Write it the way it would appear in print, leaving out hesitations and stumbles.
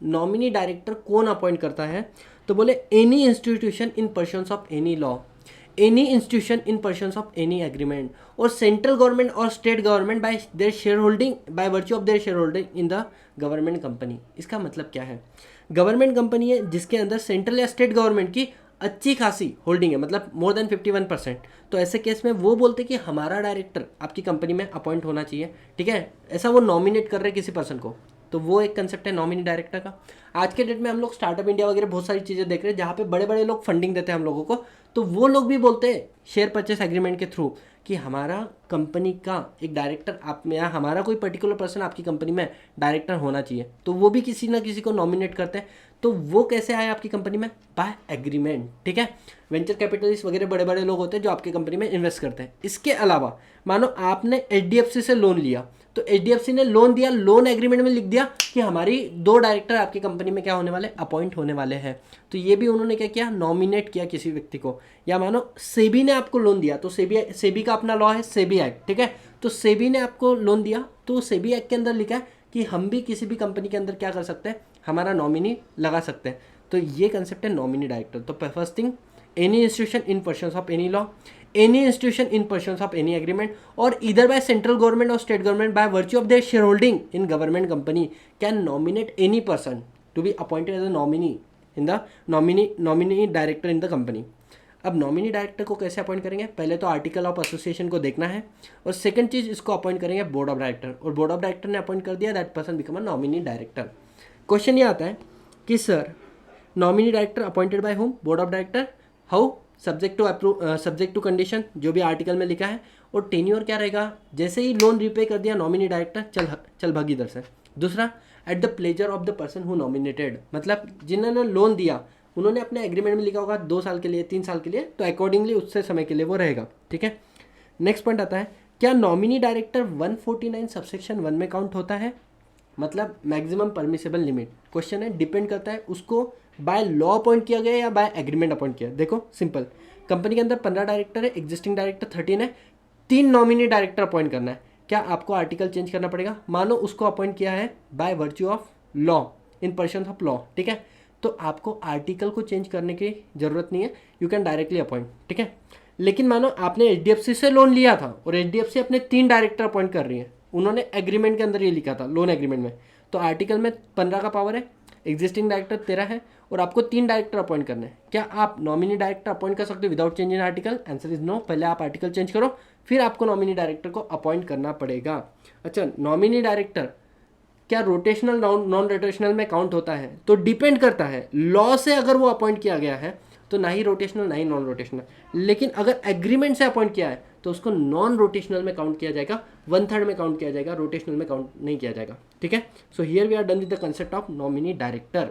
Nominee director कौन appoint करता है, तो बोले any institution in persons of any law, any institution in persons of any agreement, और सेंट्रल गवर्नमेंट और state government by their share holding, by virtue of their share holding in the government company. इसका मतलब क्या है, government company है जिसके अंदर central या स्टेट गवर्नमेंट की अच्छी खासी होल्डिंग है, मतलब मोर देन 51%, तो ऐसे केस में वो बोलते कि हमारा डायरेक्टर आपकी कंपनी में अपॉइंट होना चाहिए, ठीक है, ऐसा वो नॉमिनेट कर रहे किसी पर्सन को, तो वो एक कंसेप्ट है नॉमिनी डायरेक्टर का। आज के डेट में हम लोग स्टार्टअप इंडिया वगैरह बहुत सारी चीज़ें देख रहे हैं जहाँ पे बड़े बड़े लोग फंडिंग देते हैं हम लोगों को, तो वो लोग भी बोलते हैं शेयर परचेस एग्रीमेंट के थ्रू कि हमारा कंपनी का एक डायरेक्टर आप में, या हमारा कोई पर्टिकुलर पर्सन आपकी कंपनी में डायरेक्टर होना चाहिए, तो वो भी किसी ना किसी को नॉमिनेट करते हैं। तो वो कैसे आए आपकी कंपनी में, बाय एग्रीमेंट, ठीक है। वेंचर कैपिटलिस्ट वगैरह बड़े बड़े लोग होते हैं जो आपकी कंपनी में इन्वेस्ट करते हैं। इसके अलावा मानो आपने HDFC से लोन लिया, तो HDFC ने लोन दिया, लोन एग्रीमेंट में लिख दिया कि हमारी 2 डायरेक्टर आपकी कंपनी में क्या होने वाले, अपॉइंट होने वाले हैं, तो ये भी उन्होंने क्या किया, नॉमिनेट किया किसी व्यक्ति को। या मानो सेबी ने आपको लोन दिया, तो सेबी का अपना लॉ है सेबी एक्ट, ठीक है, तो सेबी ने आपको लोन दिया, तो सेबी एक्ट के अंदर लिखा है कि हम भी किसी भी कंपनी के अंदर क्या कर सकते हैं, हमारा नॉमिनी लगा सकते हैं। तो ये कंसेप्ट है नॉमिनी डायरेक्टर। तो first thing, any institution in persons of any law, any institution in persons of any agreement, or either by central government or state government by virtue of their shareholding in government company can nominate any person to be appointed as a nominee in the nominee director in the company। अब nominee director को कैसे appoint करेंगे, पहले तो article of association को देखना है, और सेकंड चीज़ इसको अपॉइंट करेंगे बोर्ड ऑफ डायरेक्टर, और बोर्ड ऑफ डायरेक्टर ने अपॉइंट कर दिया, that person become a nominee director. Question ये आता है कि sir nominee director appointed by whom, board of director, how, subject to condition जो भी आर्टिकल में लिखा है, और टेन्योर क्या रहेगा, जैसे ही लोन रिपे कर दिया नॉमिनी डायरेक्टर चल भाग इधर से। दूसरा, at the pleasure of the person who nominated, मतलब जिन्होंने लोन दिया उन्होंने अपने एग्रीमेंट में लिखा होगा 2 साल के लिए, 3 साल के लिए, तो अकॉर्डिंगली उससे समय के लिए वो रहेगा, ठीक है। नेक्स्ट पॉइंट आता है, क्या नॉमिनी डायरेक्टर 149 सबसेक्शन 1 में काउंट होता है, मतलब मैक्सिमम परमिसेबल लिमिट। क्वेश्चन है डिपेंड करता है उसको बाय लॉ अपॉइंट किया गया या बाय एग्रीमेंट अपॉइंट किया। देखो सिंपल, कंपनी के अंदर 15 डायरेक्टर है, एग्जिस्टिंग डायरेक्टर 13 है, 3 नॉमिनी डायरेक्टर अपॉइंट करना है, क्या आपको आर्टिकल चेंज करना पड़ेगा। मानो उसको अपॉइंट किया है by virtue of law, in person of law, ठीक है, तो आपको आर्टिकल को चेंज करने की जरूरत नहीं है, यू कैन डायरेक्टली अपॉइंट, ठीक है। लेकिन मानो आपने HDFC से लोन लिया था और HDFC अपने 3 डायरेक्टर अपॉइंट कर रही है, उन्होंने एग्रीमेंट के अंदर ये लिखा था लोन एग्रीमेंट में, तो आर्टिकल में 15 का पावर है, एग्जिस्टिंग डायरेक्टर 13 है, और आपको 3 डायरेक्टर अपॉइंट करने हैं। क्या आप नॉमिनी डायरेक्टर अपॉइंट कर सकते हो without change in article, answer is no. पहले आप आर्टिकल चेंज करो, फिर आपको नॉमिनी डायरेक्टर को अपॉइंट करना पड़ेगा। अच्छा, नॉमिनी डायरेक्टर क्या रोटेशनल नॉन रोटेशनल में काउंट होता है, तो डिपेंड करता है लॉ से, अगर वो अपॉइंट किया गया है तो ना ही रोटेशनल ना ही नॉन रोटेशनल, लेकिन अगर एग्रीमेंट से अपॉइंट किया है तो उसको नॉन रोटेशनल में काउंट किया जाएगा, 1/3 में काउंट किया जाएगा, रोटेशनल में काउंट नहीं किया जाएगा, ठीक है। So here we are done with the concept of nominee director.